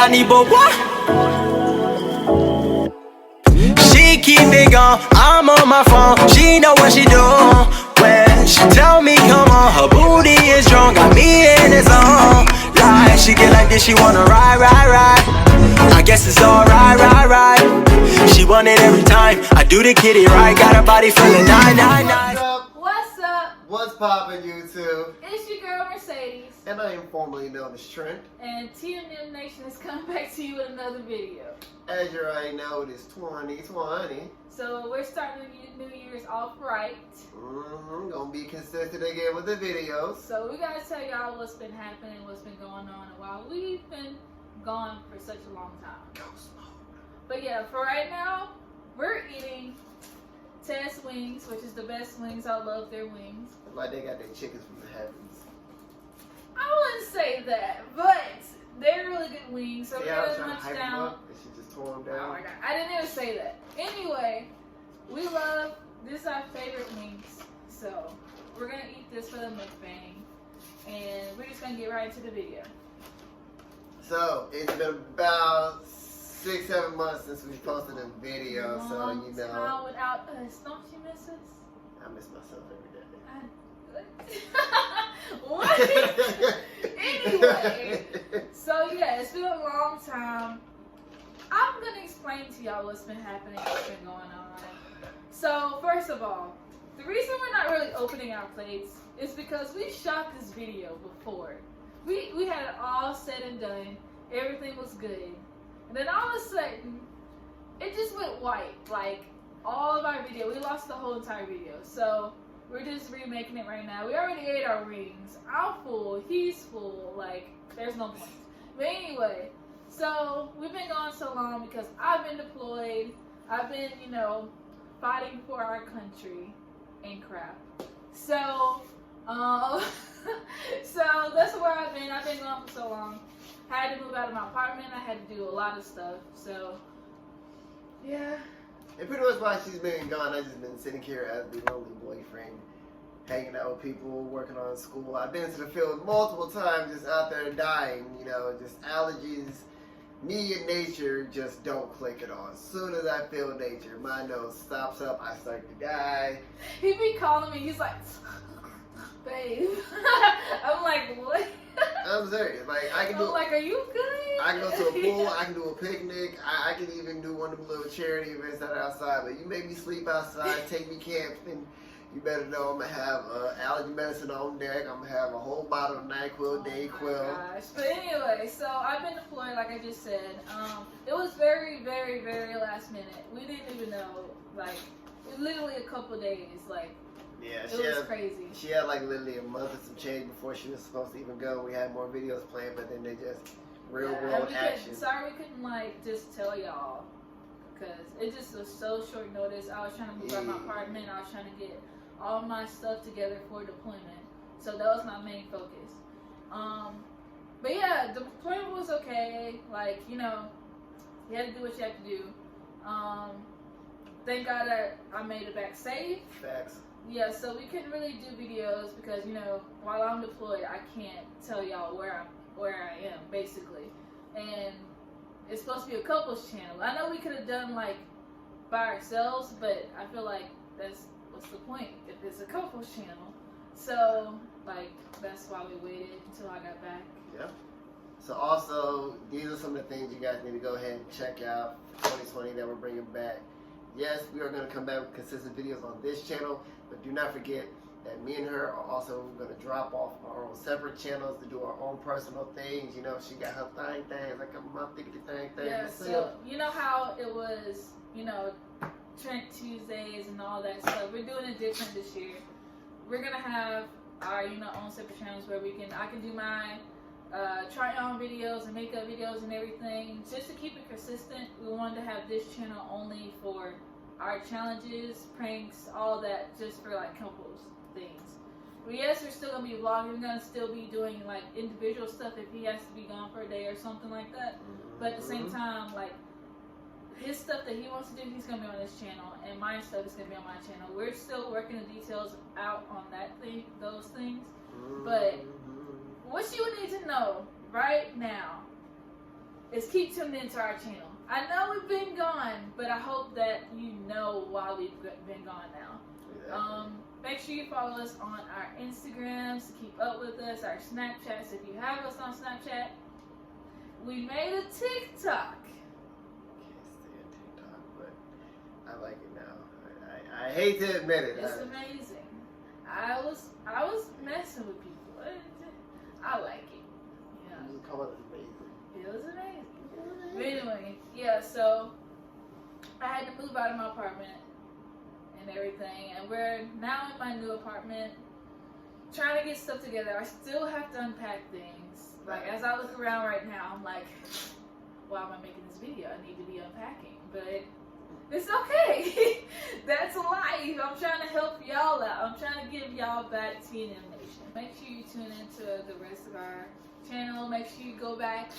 ni boba. She keep it going, I'm on my phone. She know what she doing. When she tell me come on, her booty is strong, got me in the zone. Like she get like this, she wanna ride, ride, ride. I guess it's alright, right, right. She want it every time. I do the kitty right, got her body feeling nice, nice, nice. What's up? What's poppin', YouTube? It's your girl Mercedes. And I am formerly known as Trent. And tmnation has come back to you with another video. As you already know, it is 2020. So we're starting the New Year's off right. Gonna be consistent again with the videos. So we gotta tell y'all what's been happening, what's been going on, and why we've been gone for such a long time. Ghost mode. But yeah, for right now, we're eating Tess wings, which is the best wings. I love their wings. Like they got their chickens from the heavens. I wouldn't say that, but they're really good wings. So Yeah, I was we're trying gonna to munch hype them down. up, and she just tore them down. Oh my god, I didn't even say that. Anyway, we love, this is our favorite wings. So we're gonna eat this for the mukbang. And we're just gonna get right into the video. So it's been about 6-7 months since we posted a video, so you know. Time without us. Don't you miss us? I miss myself every day. What? Anyway, so yeah, it's been a long time. I'm gonna explain to y'all what's been happening, what's been going on. So first of all, the reason we're not really opening our plates is because we shot this video before. We had it all said and done. Everything was good. And then all of a sudden, it just went white. Like, all of our video, we lost the whole entire video. So, we're just remaking it right now. We already ate our wings. I'm full. He's full. Like, there's no point. But anyway, so, we've been gone so long because I've been deployed. I've been, you know, fighting for our country and crap. So, so that's where I've been. I've been gone for so long. I had to move out of my apartment. I had to do a lot of stuff. So, yeah. And pretty much while she's been gone, I've just been sitting here as the lonely boyfriend, hanging out with people, working on school. I've been to the field multiple times, just out there dying, you know, just allergies. Me and nature just don't click at all. As soon as I feel nature, my nose stops up, I start to die. He be calling me, he's like, babe. I'm like, what? I'm serious. Like, I can do. I'm like, are you good? I can go to a pool. I can do a picnic. I can even do one of the little charity events that are outside. But you make me sleep outside, take me camping. You better know I'm gonna have allergy medicine on deck. I'm gonna have a whole bottle of NyQuil, Dayquil. Gosh. But anyway, so I've been deployed, like I just said. It was very, very, very last minute. We didn't even know. Like, literally a couple days. Like. Yeah, it was crazy. She had like literally a month and some change before she was supposed to even go. We had more videos planned, but then they just real world action. Sorry we couldn't like just tell y'all because it just was so short notice. I was trying to move out of my apartment. I was trying to get all my stuff together for deployment. So that was my main focus. But yeah, the deployment was okay. Like, you know, you had to do what you had to do. Thank God that I made it back safe. Facts. Yeah, so we couldn't really do videos because, you know, while I'm deployed, I can't tell y'all where I am, basically. And it's supposed to be a couples channel. I know we could have done, like, by ourselves, but I feel like what's the point if it's a couples channel? So, like, that's why we waited until I got back. Yeah. So also, these are some of the things you guys need to go ahead and check out for 2020 that we're bringing back. Yes, we are going to come back with consistent videos on this channel, but do not forget that me and her are also going to drop off our own separate channels to do our own personal things. You know, she got her things, like my thickety thing. Yeah, so you know how it was, you know, Trent Tuesdays and all that stuff. We're doing it different this year. We're going to have our, you know, own separate channels where I can do my try on videos and makeup videos and everything. Just to keep it consistent, we wanted to have this channel only for our challenges, pranks, all that, just for like couples things. But yes, we're still gonna be vlogging. We're gonna still be doing like individual stuff if he has to be gone for a day or something like that. But at the same time, like his stuff that he wants to do, he's gonna be on this channel, and my stuff is gonna be on my channel. We're still working the details out on those things. But what you need to know right now is keep tuned into our channel. I know we've been gone, but I hope that you know why we've been gone now. Exactly. Make sure you follow us on our Instagrams to keep up with us, our Snapchats if you have us on Snapchat. We made a TikTok. Can't stand TikTok, but I like it now. I hate to admit it. It's amazing. I was messing with people. I like it. Yeah. You call it amazing. It was amazing. But anyway, yeah, so I had to move out of my apartment and everything, and we're now in my new apartment trying to get stuff together. I still have to unpack things. Like, as I look around right now, I'm like, why am I making this video? I need to be unpacking. But it's okay. That's life. I'm trying to help y'all out. I'm trying to give y'all back tmnation. Make sure you tune into the rest of our channel. Make sure you go back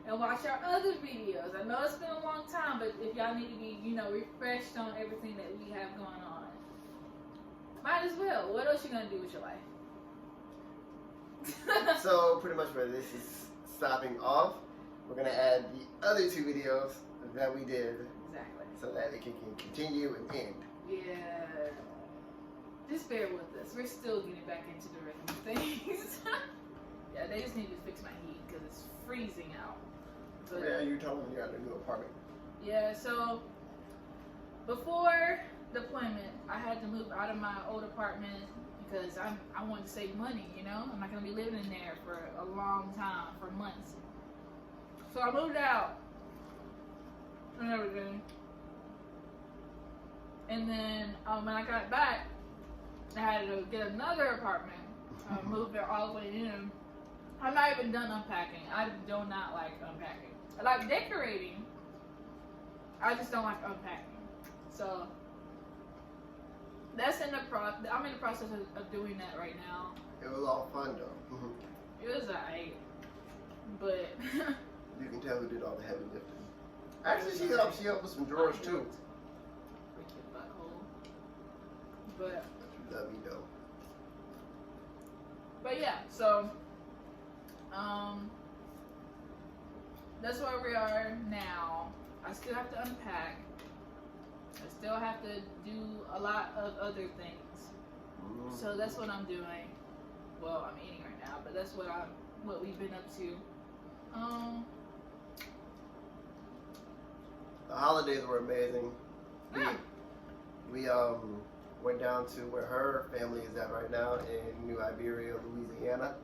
and watch our other videos. I know it's been a long time, but if y'all need to be, refreshed on everything that we have going on, might as well. What else you gonna do with your life? So pretty much where this is stopping off, we're gonna add the other 2 videos that we did, Exactly. so that it can continue and end. Yeah. Just bear with us. We're still getting back into the rhythm of things. Yeah, they just need to fix my heat because it's freezing out. But, Yeah, you told me you're at a new apartment. yeah, so before deployment, I had to move out of my old apartment because I wanted to save money, I'm not going to be living in there for a long time, for months. So I moved out and everything. And then when I got back, I had to get another apartment. I moved it all the way in. I'm not even done unpacking. I do not like unpacking. I like decorating. I just don't like unpacking. So that's I'm in the process of doing that right now. It was all fun though. It was alright, but You can tell who did all the heavy lifting. Actually, she helped with some drawers too. Freaking butthole. But Love you though. But yeah, so that's where we are now. I still have to unpack. I still have to do a lot of other things. So that's what I'm doing. Well, I'm eating right now, but that's what we've been up to. The holidays were amazing. Yeah. We went down to where her family is at right now in New Iberia, Louisiana.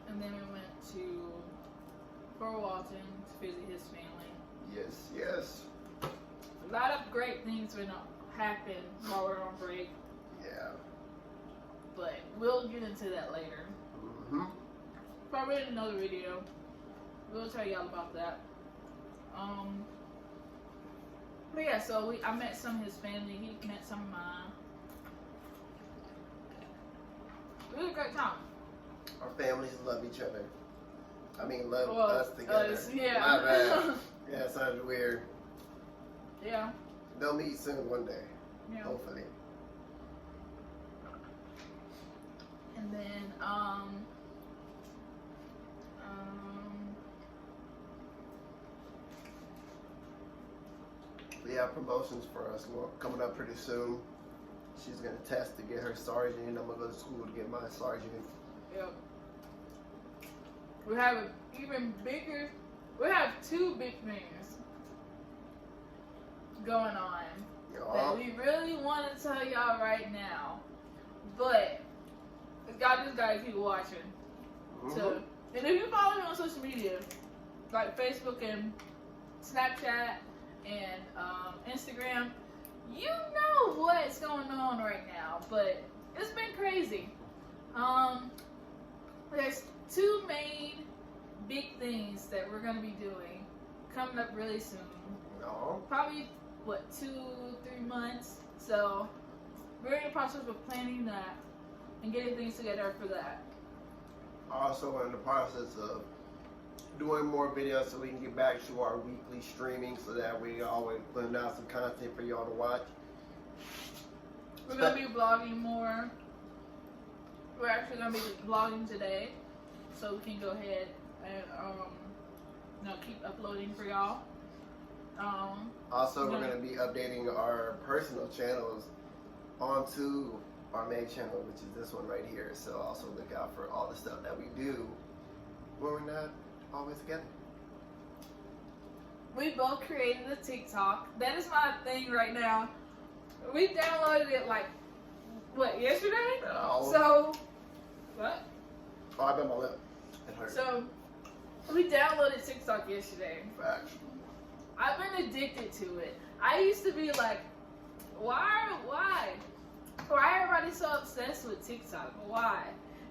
And then we went to Fort Walton to visit his family. Yes, yes. A lot of great things will happen while we're on break, Yeah. but we'll get into that later. Probably in another video. We'll tell y'all about that. But yeah, so I met some of his family. He met some of mine. It was a great time. Our families love each other. I mean, love us together. Yeah. My bad. Yeah, it sounded weird. Yeah. They'll meet soon one day. Yeah. Hopefully. And then, we have promotions for us coming up pretty soon. She's going to test to get her sergeant. I'm going to go to school to get my sergeant. yep. We have an even bigger, we have 2 big things going on that we really want to tell y'all right now. But y'all just gotta keep watching. So, and if you follow me on social media, like Facebook and Snapchat and Instagram, you know what's going on right now. But it's been crazy. There's 2 main big things that we're gonna be doing coming up really soon. Probably 2-3 months. So we're in the process of planning that and getting things together for that. Also, we're in the process of doing more videos so we can get back to our weekly streaming, so that we always putting out some content for y'all to watch. We're gonna be vlogging more. We're actually gonna be vlogging today. so we can go ahead and keep uploading for y'all. Also, we're going to be updating our personal channels onto our main channel, which is this one right here. So also look out for all the stuff that we do when we're not always together. We both created a TikTok. That is my thing right now. We downloaded it like, what, yesterday? No. So, what? Oh, I bit my lip. It hurt. So, we downloaded TikTok yesterday. Facts. I've been addicted to it. I used to be like, why everybody so obsessed with TikTok? Why?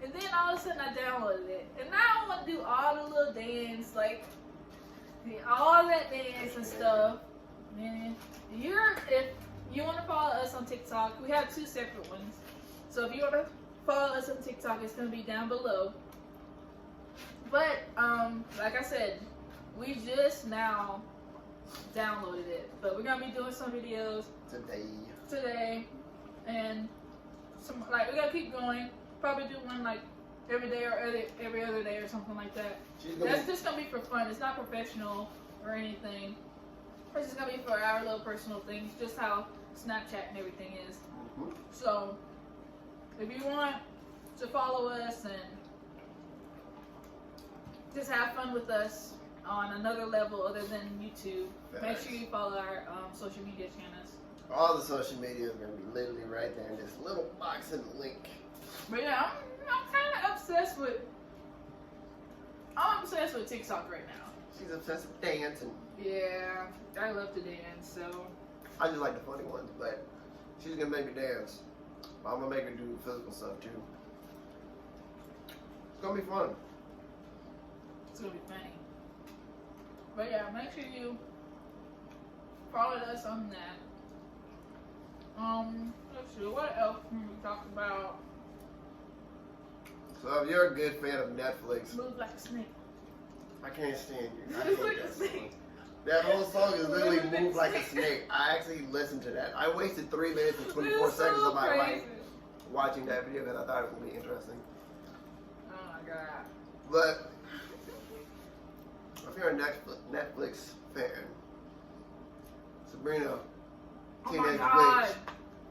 And then all of a sudden I downloaded it. And now I want to do all the little dance, like, all that dance and stuff. Man, if you want to follow us on TikTok, we have 2 separate ones. So if you want to follow us on TikTok, it's going to be down below. But, like I said, we just now downloaded it. But we're going to be doing some videos today. And we're going to keep going. Probably do one like every day or every other day or something like that. That's just going to be for fun. It's not professional or anything. It's just going to be for our little personal things. Just how Snapchat and everything is. Mm-hmm. So, if you want to follow us and just have fun with us on another level other than YouTube, make sure you follow our social media channels. All the social media is going to be literally right there in this little box in the link. But yeah, I'm kind of obsessed with. I'm obsessed with TikTok right now. She's obsessed with dancing. Yeah, I love to dance, so. I just like the funny ones, but she's gonna make me dance. I'm gonna make her do physical stuff too. It's gonna be fun. It's gonna be funny. But yeah, make sure you follow us on that. Let's see, what else can we talk about? So if you're a good fan of Netflix, Move like a snake. I can't stand you. I Move hate like that a song. snake. That whole song is literally Move Like a Snake. I actually listened to that. I wasted 3 minutes and 24 seconds of my life watching that video because I thought it would be interesting. Oh my god. But if you're a Netflix fan, Sabrina, Oh my Teenage god. Witch,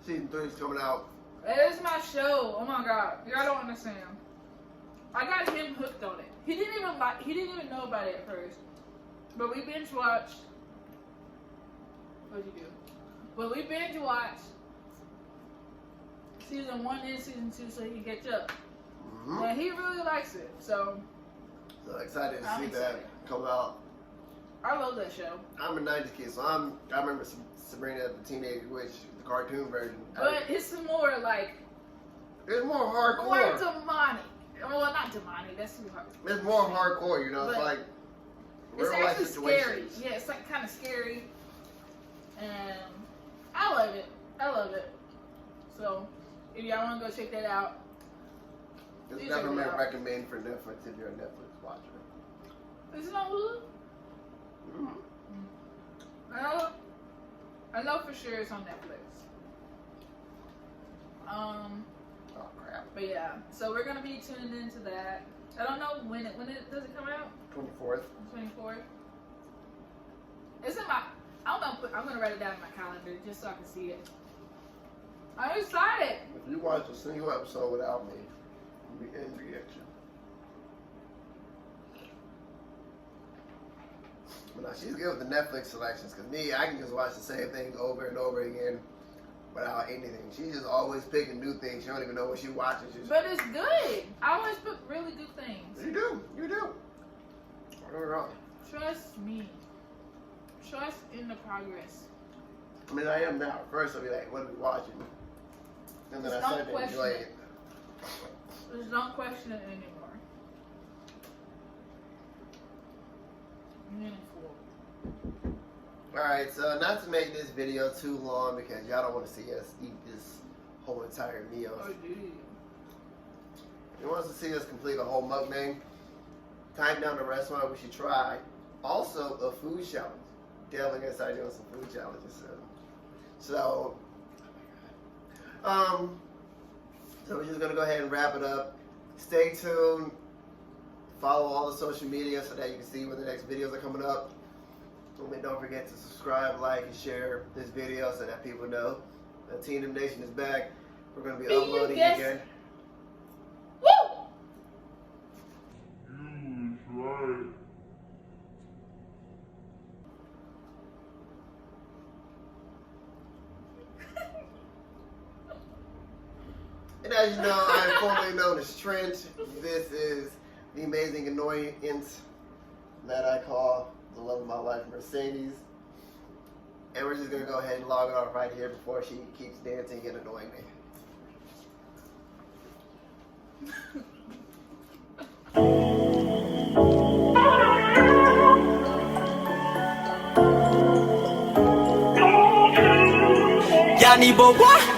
season 3 is coming out. That is my show. Oh my god. Y'all don't understand. I got him hooked on it. He didn't even know about it at first. But we binge watched. What'd you do? But we binge watched season 1 and season 2 so he can catch up. Mm-hmm. And he really likes it. So Excited to I'm see excited. that come out. I love that show. I'm a 90s kid, so I remember Sabrina the Teenage Witch, the cartoon version. But it's more like It's more hardcore. more demonic. Well, not demonic. That's too hard. It's more hardcore, you know. But it's like it's real life actually scary. situations. Yeah, it's like kind of scary. And I love it. I love it. So if y'all want to go check that out, It's you check definitely it out. recommended for Netflix if you're a Netflix watcher. Is it on Hulu? Mm-hmm. I know for sure it's on Netflix. Oh crap. But yeah, so we're gonna be tuning into that. I don't know when it does it come out? 24th. 24th. It's in my. I don't know. I'm gonna write it down in my calendar just so I can see it. I'm excited. If you watch a single episode without me, you'll be in reaction. But now she's good with the Netflix selections, because me, I can just watch the same thing over and over again without anything. She's just always picking new things. She don't even know what she watches. But it's good. I always pick really good things. You do. You're wrong. Trust me. Trust in the progress. I mean, I am now. First, I'll be like, what are we watching? And then Just I don't start to question enjoy it. it. Just don't question it anymore. Meaningful. Alright, so not to make this video too long because y'all don't want to see us eat this whole entire meal. Oh, dude. If you want us to see us complete a whole mukbang, type down the restaurant we should try. Also, a food challenge. Definitely gonna start doing some food challenges soon. So we're just gonna go ahead and wrap it up. Stay tuned Follow all the social media so that you can see when the next videos are coming up. And don't forget to subscribe, like, and share this video so that people know that tmnation is back. We're going to be uploading again. Woo! Right. And as you know, I am formerly known as Trent. This is the amazing annoyance that I call the love of my life, Mercedes. And we're just going to go ahead and log it off right here before she keeps dancing and annoying me. Yanni Bobois,